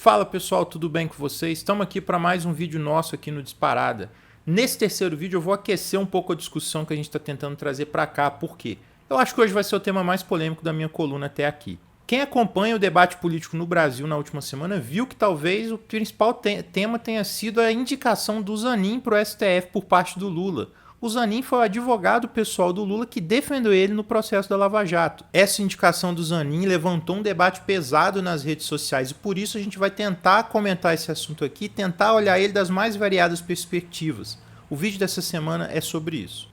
Fala pessoal, tudo bem com vocês? Estamos aqui para mais um vídeo nosso aqui no Disparada. Nesse terceiro vídeo eu vou aquecer um pouco a discussão que a gente está tentando trazer para cá. Por quê? Eu acho que hoje vai ser o tema mais polêmico da minha coluna até aqui. Quem acompanha o debate político no Brasil na última semana viu que talvez o principal tema tenha sido a indicação do Zanin para o STF por parte do Lula. O Zanin foi o advogado pessoal do Lula que defendeu ele no processo da Lava Jato. Essa indicação do Zanin levantou um debate pesado nas redes sociais e por isso a gente vai tentar comentar esse assunto aqui, tentar olhar ele das mais variadas perspectivas. O vídeo dessa semana é sobre isso.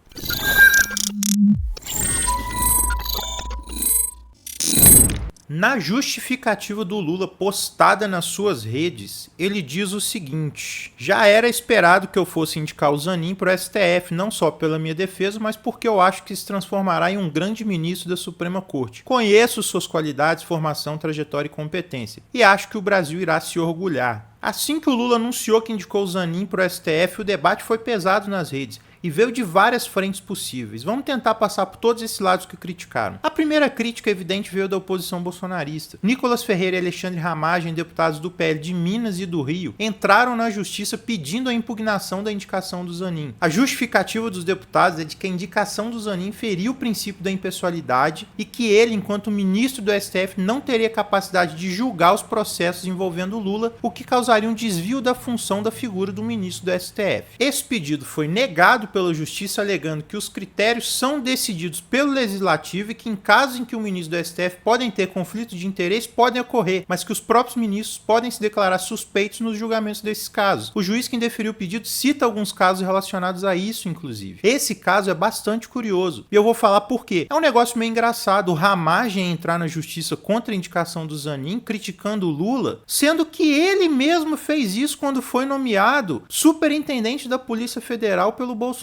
Na justificativa do Lula postada nas suas redes, ele diz o seguinte: já era esperado que eu fosse indicar o Zanin para o STF, não só pela minha defesa, mas porque eu acho que se transformará em um grande ministro da Suprema Corte. Conheço suas qualidades, formação, trajetória e competência, e acho que o Brasil irá se orgulhar. Assim que o Lula anunciou que indicou o Zanin para o STF, o debate foi pesado nas redes e veio de várias frentes possíveis. Vamos tentar passar por todos esses lados que criticaram. A primeira crítica evidente veio da oposição bolsonarista. Nicolas Ferreira e Alexandre Ramagem, deputados do PL de Minas e do Rio, entraram na justiça pedindo a impugnação da indicação do Zanin. A justificativa dos deputados é de que a indicação do Zanin feriu o princípio da impessoalidade e que ele, enquanto ministro do STF, não teria capacidade de julgar os processos envolvendo Lula, o que causaria um desvio da função da figura do ministro do STF. Esse pedido foi negado pela justiça, alegando que os critérios são decididos pelo legislativo e que em casos em que o ministro do STF podem ter conflitos de interesse, podem ocorrer, mas que os próprios ministros podem se declarar suspeitos nos julgamentos desses casos. O juiz que indeferiu o pedido cita alguns casos relacionados a isso, inclusive. Esse caso é bastante curioso, e eu vou falar por quê. É um negócio meio engraçado, o Ramagem entrar na justiça contra a indicação do Zanin, criticando o Lula, sendo que ele mesmo fez isso quando foi nomeado superintendente da Polícia Federal pelo Bolsonaro.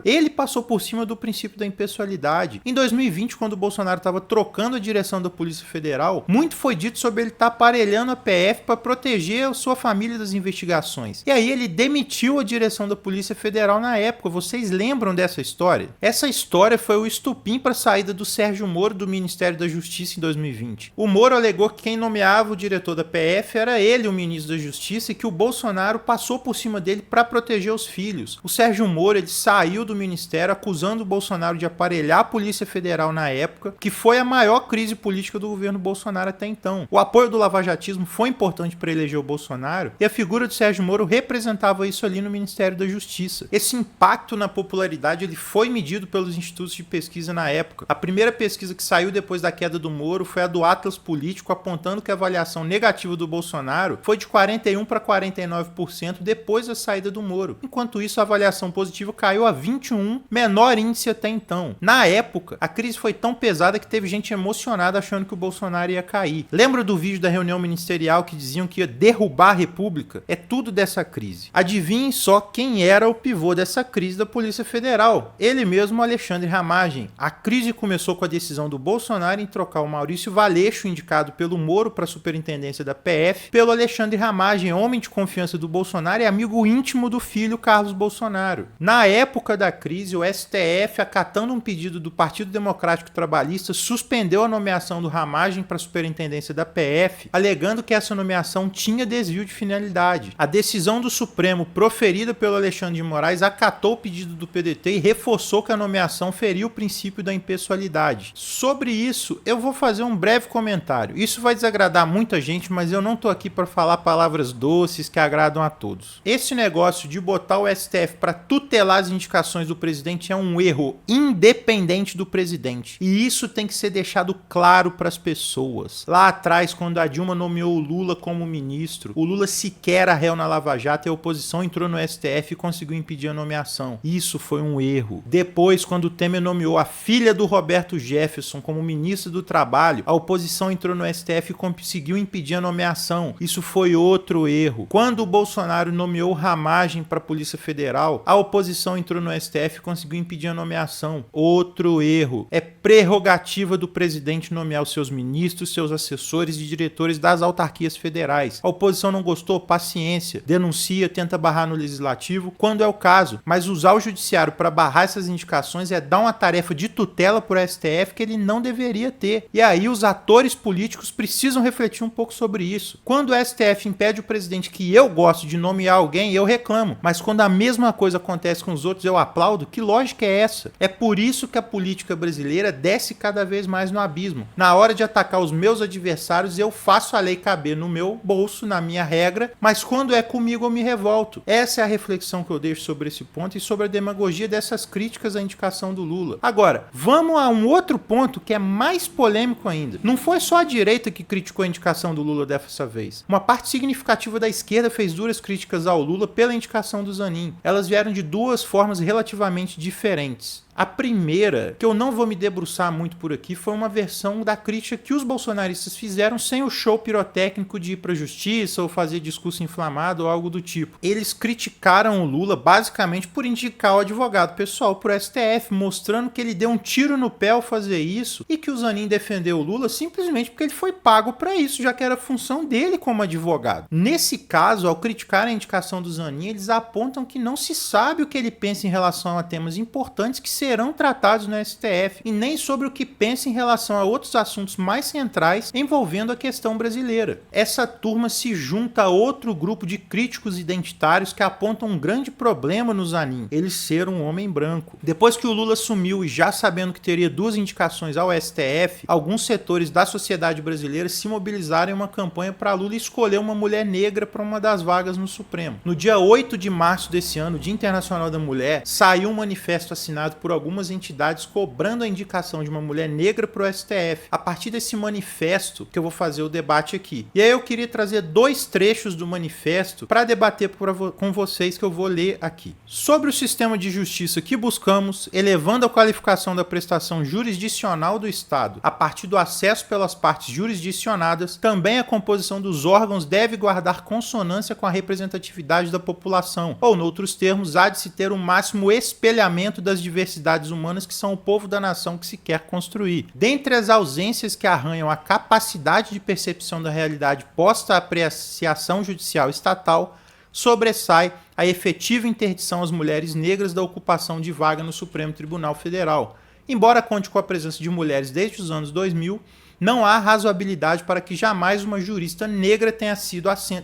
Ele passou por cima do princípio da impessoalidade. Em 2020, quando o Bolsonaro estava trocando a direção da Polícia Federal, muito foi dito sobre ele estar aparelhando a PF para proteger a sua família das investigações. E aí ele demitiu a direção da Polícia Federal na época. Vocês lembram dessa história? Essa história foi o estupim para a saída do Sérgio Moro do Ministério da Justiça em 2020. O Moro alegou que quem nomeava o diretor da PF era ele, o ministro da Justiça, e que o Bolsonaro passou por cima dele para proteger os filhos. O Sérgio Moro, ele saiu do ministério acusando o Bolsonaro de aparelhar a Polícia Federal na época, que foi a maior crise política do governo Bolsonaro até então. O apoio do lavajatismo foi importante para eleger o Bolsonaro e a figura de Sérgio Moro representava isso ali no Ministério da Justiça. Esse impacto na popularidade ele foi medido pelos institutos de pesquisa na época. A primeira pesquisa que saiu depois da queda do Moro foi a do Atlas Político, apontando que a avaliação negativa do Bolsonaro foi de 41% para 49% depois da saída do Moro. Enquanto isso, a avaliação positiva caiu a 21, menor índice até então. Na época, a crise foi tão pesada que teve gente emocionada achando que o Bolsonaro ia cair. Lembra do vídeo da reunião ministerial que diziam que ia derrubar a República? É tudo dessa crise. Adivinhem só quem era o pivô dessa crise da Polícia Federal. Ele mesmo, Alexandre Ramagem. A crise começou com a decisão do Bolsonaro em trocar o Maurício Valeixo, indicado pelo Moro para a superintendência da PF, pelo Alexandre Ramagem, homem de confiança do Bolsonaro e amigo íntimo do filho Carlos Bolsonaro. Na época da crise, o STF, acatando um pedido do Partido Democrático Trabalhista, suspendeu a nomeação do Ramagem para a superintendência da PF, alegando que essa nomeação tinha desvio de finalidade. A decisão do Supremo, proferida pelo Alexandre de Moraes, acatou o pedido do PDT e reforçou que a nomeação feria o princípio da impessoalidade. Sobre isso, eu vou fazer um breve comentário. Isso vai desagradar muita gente, mas eu não tô aqui para falar palavras doces que agradam a todos. Esse negócio de botar o STF para tutelar as indicações do presidente é um erro independente do presidente. E isso tem que ser deixado claro para as pessoas. Lá atrás, quando a Dilma nomeou o Lula como ministro, o Lula sequer era réu na Lava Jato e a oposição entrou no STF e conseguiu impedir a nomeação. Isso foi um erro. Depois, quando o Temer nomeou a filha do Roberto Jefferson como ministro do Trabalho, a oposição entrou no STF e conseguiu impedir a nomeação. Isso foi outro erro. Quando o Bolsonaro nomeou Ramagem para a Polícia Federal, a oposição oposição entrou no STF e conseguiu impedir a nomeação. Outro erro. É prerrogativa do presidente nomear os seus ministros, seus assessores e diretores das autarquias federais. A oposição não gostou? Paciência. Denuncia, tenta barrar no legislativo, quando é o caso. Mas usar o judiciário para barrar essas indicações é dar uma tarefa de tutela para o STF que ele não deveria ter. E aí os atores políticos precisam refletir um pouco sobre isso. Quando o STF impede o presidente que eu gosto de nomear alguém, eu reclamo. Mas quando a mesma coisa acontece com os outros, eu aplaudo. Que lógica é essa? É por isso que a política brasileira desce cada vez mais no abismo. Na hora de atacar os meus adversários, eu faço a lei caber no meu bolso, na minha regra, mas quando é comigo eu me revolto. Essa é a reflexão que eu deixo sobre esse ponto e sobre a demagogia dessas críticas à indicação do Lula. Agora, vamos a um outro ponto que é mais polêmico ainda. Não foi só a direita que criticou a indicação do Lula dessa vez. Uma parte significativa da esquerda fez duras críticas ao Lula pela indicação do Zanin. Elas vieram de duas formas relativamente diferentes. A primeira, que eu não vou me debruçar muito por aqui, foi uma versão da crítica que os bolsonaristas fizeram sem o show pirotécnico de ir pra justiça ou fazer discurso inflamado ou algo do tipo. Eles criticaram o Lula basicamente por indicar o advogado pessoal pro STF, mostrando que ele deu um tiro no pé ao fazer isso e que o Zanin defendeu o Lula simplesmente porque ele foi pago para isso, já que era função dele como advogado. Nesse caso, ao criticar a indicação do Zanin, eles apontam que não se sabe o que ele pensa em relação a temas importantes que serão tratados no STF e nem sobre o que pensa em relação a outros assuntos mais centrais envolvendo a questão brasileira. Essa turma se junta a outro grupo de críticos identitários que apontam um grande problema no Zanin, ele ser um homem branco. Depois que o Lula sumiu e já sabendo que teria duas indicações ao STF, alguns setores da sociedade brasileira se mobilizaram em uma campanha para Lula escolher uma mulher negra para uma das vagas no Supremo. No dia 8 de março desse ano, Dia Internacional da Mulher, saiu um manifesto assinado por algumas entidades cobrando a indicação de uma mulher negra para o STF. A partir desse manifesto que eu vou fazer o debate aqui. E aí eu queria trazer dois trechos do manifesto para debater com vocês que eu vou ler aqui. Sobre o sistema de justiça que buscamos, elevando a qualificação da prestação jurisdicional do Estado a partir do acesso pelas partes jurisdicionadas, também a composição dos órgãos deve guardar consonância com a representatividade da população, ou, noutros termos, há de se ter o máximo espelhamento das diversidades humanas que são o povo da nação que se quer construir. Dentre as ausências que arranham a capacidade de percepção da realidade posta à apreciação judicial estatal, sobressai a efetiva interdição às mulheres negras da ocupação de vaga no Supremo Tribunal Federal. Embora conte com a presença de mulheres desde os anos 2000, não há razoabilidade para que jamais uma jurista negra tenha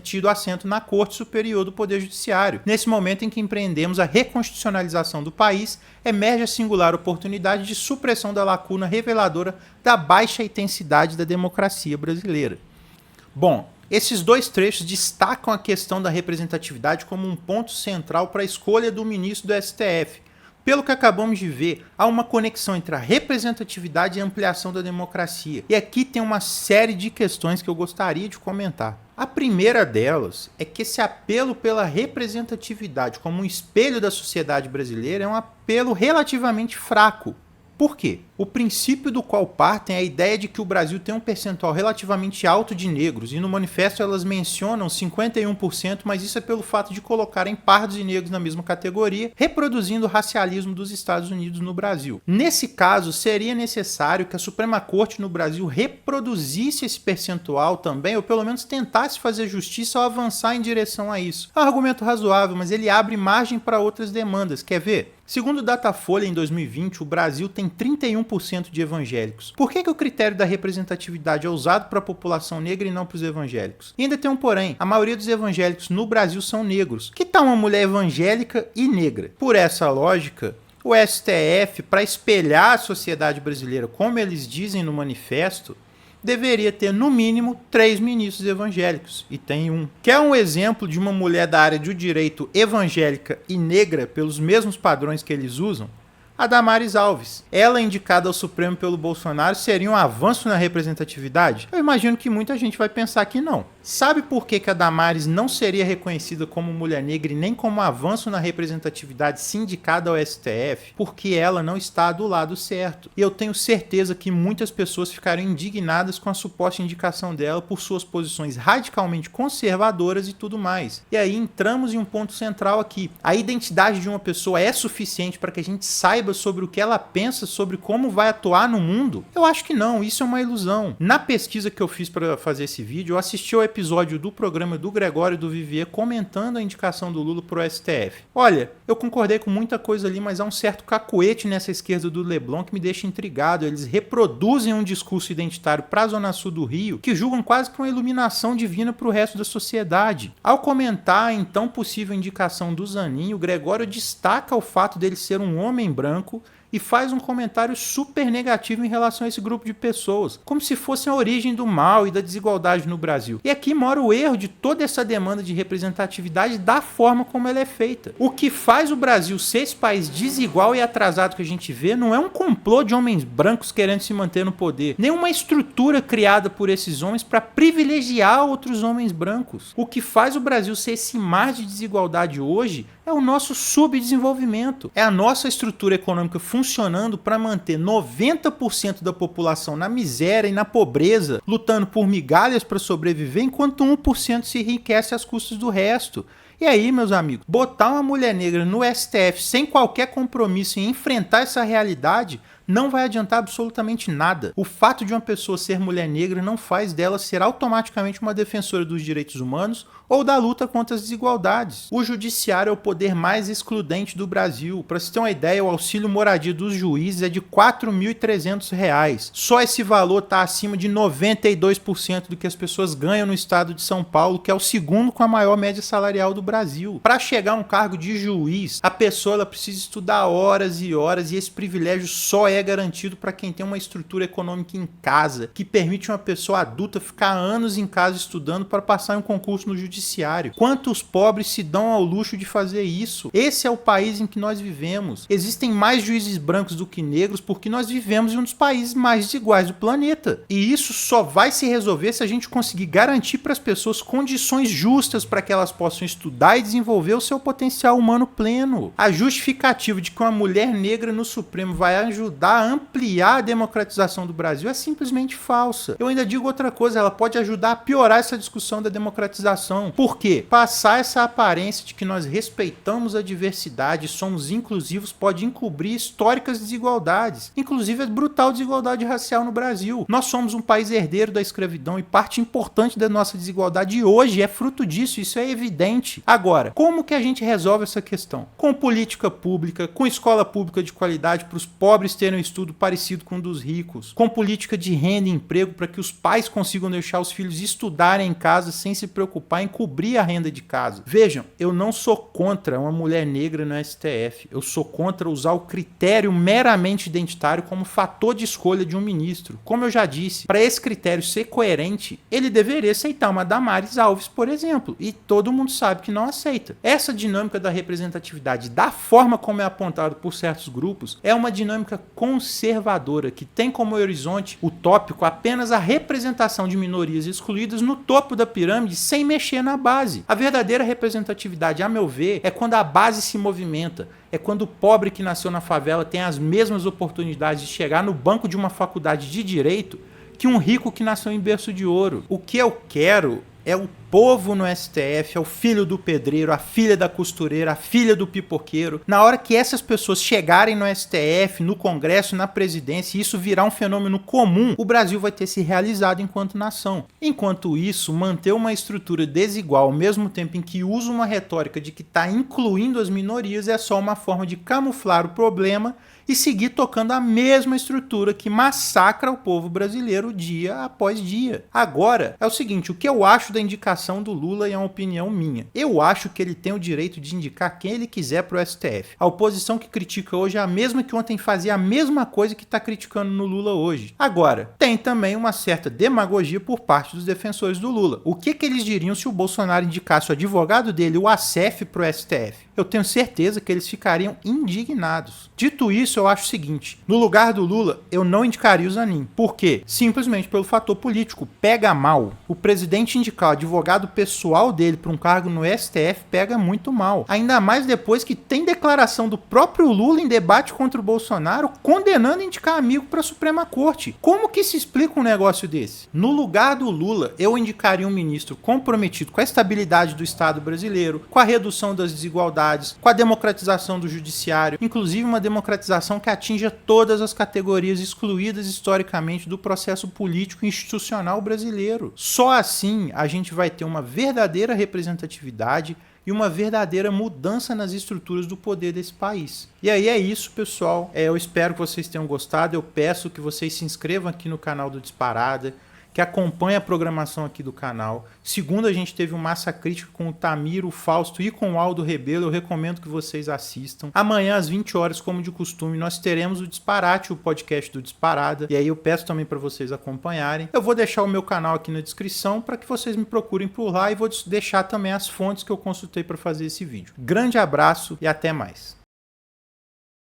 tido assento na Corte Superior do Poder Judiciário. Nesse momento em que empreendemos a reconstitucionalização do país, emerge a singular oportunidade de supressão da lacuna reveladora da baixa intensidade da democracia brasileira. Bom, esses dois trechos destacam a questão da representatividade como um ponto central para a escolha do ministro do STF. Pelo que acabamos de ver, há uma conexão entre a representatividade e a ampliação da democracia. E aqui tem uma série de questões que eu gostaria de comentar. A primeira delas é que esse apelo pela representatividade como um espelho da sociedade brasileira é um apelo relativamente fraco. Por quê? O princípio do qual partem é a ideia de que o Brasil tem um percentual relativamente alto de negros, e no manifesto elas mencionam 51%, mas isso é pelo fato de colocarem pardos e negros na mesma categoria, reproduzindo o racialismo dos Estados Unidos no Brasil. Nesse caso, seria necessário que a Suprema Corte no Brasil reproduzisse esse percentual também, ou pelo menos tentasse fazer justiça ao avançar em direção a isso. É um argumento razoável, mas ele abre margem para outras demandas. Quer ver? Segundo o Datafolha, em 2020, o Brasil tem 31% de evangélicos. Por que o critério da representatividade é usado para a população negra e não para os evangélicos? E ainda tem um porém, a maioria dos evangélicos no Brasil são negros. Que tal uma mulher evangélica e negra? Por essa lógica, o STF, para espelhar a sociedade brasileira como eles dizem no manifesto, deveria ter no mínimo 3 ministros evangélicos, e tem um. Quer um exemplo de uma mulher da área do direito evangélica e negra pelos mesmos padrões que eles usam? A Damares Alves. Ela indicada ao Supremo pelo Bolsonaro seria um avanço na representatividade? Eu imagino que muita gente vai pensar que não. Sabe por que a Damares não seria reconhecida como mulher negra e nem como avanço na representatividade sindicada ao STF? Porque ela não está do lado certo. E eu tenho certeza que muitas pessoas ficaram indignadas com a suposta indicação dela por suas posições radicalmente conservadoras e tudo mais. E aí entramos em um ponto central aqui. A identidade de uma pessoa é suficiente para que a gente saiba sobre o que ela pensa, sobre como vai atuar no mundo? Eu acho que não, isso é uma ilusão. Na pesquisa que eu fiz para fazer esse vídeo, eu assisti ao episódio do programa do Gregório e do Vivier comentando a indicação do Lula pro STF. Olha, eu concordei com muita coisa ali, mas há um certo cacuete nessa esquerda do Leblon que me deixa intrigado. Eles reproduzem um discurso identitário pra Zona Sul do Rio que julgam quase que uma iluminação divina pro resto da sociedade. Ao comentar a então possível indicação do Zanin, o Gregório destaca o fato dele ser um homem branco e faz um comentário super negativo em relação a esse grupo de pessoas, como se fosse a origem do mal e da desigualdade no Brasil. E aqui mora o erro de toda essa demanda de representatividade da forma como ela é feita. O que faz o Brasil ser esse país desigual e atrasado que a gente vê não é um complô de homens brancos querendo se manter no poder, nem uma estrutura criada por esses homens para privilegiar outros homens brancos. O que faz o Brasil ser esse mar de desigualdade hoje é o nosso subdesenvolvimento, é a nossa estrutura econômica funcionando para manter 90% da população na miséria e na pobreza, lutando por migalhas para sobreviver, enquanto 1% se enriquece às custas do resto. E aí, meus amigos, botar uma mulher negra no STF sem qualquer compromisso em enfrentar essa realidade não vai adiantar absolutamente nada. O fato de uma pessoa ser mulher negra não faz dela ser automaticamente uma defensora dos direitos humanos ou da luta contra as desigualdades. O judiciário é o poder mais excludente do Brasil. Para se ter uma ideia, o auxílio moradia dos juízes é de R$ 4.300. Só esse valor está acima de 92% do que as pessoas ganham no estado de São Paulo, que é o segundo com a maior média salarial do Brasil. Para chegar a um cargo de juiz, a pessoa ela precisa estudar horas e horas, e esse privilégio só é garantido para quem tem uma estrutura econômica em casa, que permite uma pessoa adulta ficar anos em casa estudando para passar em um concurso no judiciário. Quantos pobres se dão ao luxo de fazer isso? Esse é o país em que nós vivemos. Existem mais juízes brancos do que negros porque nós vivemos em um dos países mais desiguais do planeta. E isso só vai se resolver se a gente conseguir garantir para as pessoas condições justas para que elas possam estudar e desenvolver o seu potencial humano pleno. A justificativa de que uma mulher negra no Supremo vai ajudar a ampliar a democratização do Brasil é simplesmente falsa. Eu ainda digo outra coisa, ela pode ajudar a piorar essa discussão da democratização. Por quê? Passar essa aparência de que nós respeitamos a diversidade e somos inclusivos pode encobrir históricas desigualdades, inclusive a brutal desigualdade racial no Brasil. Nós somos um país herdeiro da escravidão e parte importante da nossa desigualdade hoje é fruto disso, isso é evidente. Agora, como que a gente resolve essa questão? Com política pública, com escola pública de qualidade para os pobres terem um estudo parecido com o dos ricos, com política de renda e emprego para que os pais consigam deixar os filhos estudarem em casa sem se preocupar em cobrir a renda de casa. Vejam, eu não sou contra uma mulher negra no STF, eu sou contra usar o critério meramente identitário como fator de escolha de um ministro. Como eu já disse, para esse critério ser coerente, ele deveria aceitar uma Damares Alves, por exemplo, e todo mundo sabe que não aceita. Essa dinâmica da representatividade, da forma como é apontado por certos grupos, é uma dinâmica conservadora, que tem como horizonte utópico apenas a representação de minorias excluídas no topo da pirâmide sem mexer na base. A verdadeira representatividade, a meu ver, é quando a base se movimenta, é quando o pobre que nasceu na favela tem as mesmas oportunidades de chegar no banco de uma faculdade de direito que um rico que nasceu em berço de ouro. O que eu quero é o povo no STF, é o filho do pedreiro, a filha da costureira, a filha do pipoqueiro. Na hora que essas pessoas chegarem no STF, no Congresso, na presidência, e isso virar um fenômeno comum, o Brasil vai ter se realizado enquanto nação. Enquanto isso, manter uma estrutura desigual ao mesmo tempo em que usa uma retórica de que está incluindo as minorias é só uma forma de camuflar o problema e seguir tocando a mesma estrutura que massacra o povo brasileiro dia após dia. Agora, é o seguinte, o que eu acho da indicação do Lula é uma opinião minha. Eu acho que ele tem o direito de indicar quem ele quiser para o STF. A oposição que critica hoje é a mesma que ontem fazia a mesma coisa que está criticando no Lula hoje. Agora, tem também uma certa demagogia por parte dos defensores do Lula. O que eles diriam se o Bolsonaro indicasse o advogado dele, o Assef, para o STF? eu tenho certeza que eles ficariam indignados. Dito isso, eu acho o seguinte, no lugar do Lula, eu não indicaria o Zanin. Por quê? Simplesmente pelo fator político. Pega mal. O presidente indicar o advogado pessoal dele para um cargo no STF pega muito mal. Ainda mais depois que tem declaração do próprio Lula em debate contra o Bolsonaro condenando indicar amigo para a Suprema Corte. Como que se explica um negócio desse? No lugar do Lula, eu indicaria um ministro comprometido com a estabilidade do Estado brasileiro, com a redução das desigualdades, com a democratização do judiciário, inclusive uma democratização que atinja todas as categorias excluídas historicamente do processo político e institucional brasileiro. Só assim a gente vai ter uma verdadeira representatividade e uma verdadeira mudança nas estruturas do poder desse país. E aí é isso, pessoal. Eu espero que vocês tenham gostado. Eu peço que vocês se inscrevam aqui no canal do Disparada, que acompanhe a programação aqui do canal. Segundo, a gente teve um Massa Crítica com o Tamiro, o Fausto e com o Aldo Rebelo. Eu recomendo que vocês assistam. Amanhã, às 20 horas, como de costume, nós teremos o Disparate, o podcast do Disparada. E aí eu peço também para vocês acompanharem. Eu vou deixar o meu canal aqui na descrição para que vocês me procurem por lá e vou deixar também as fontes que eu consultei para fazer esse vídeo. Grande abraço e até mais.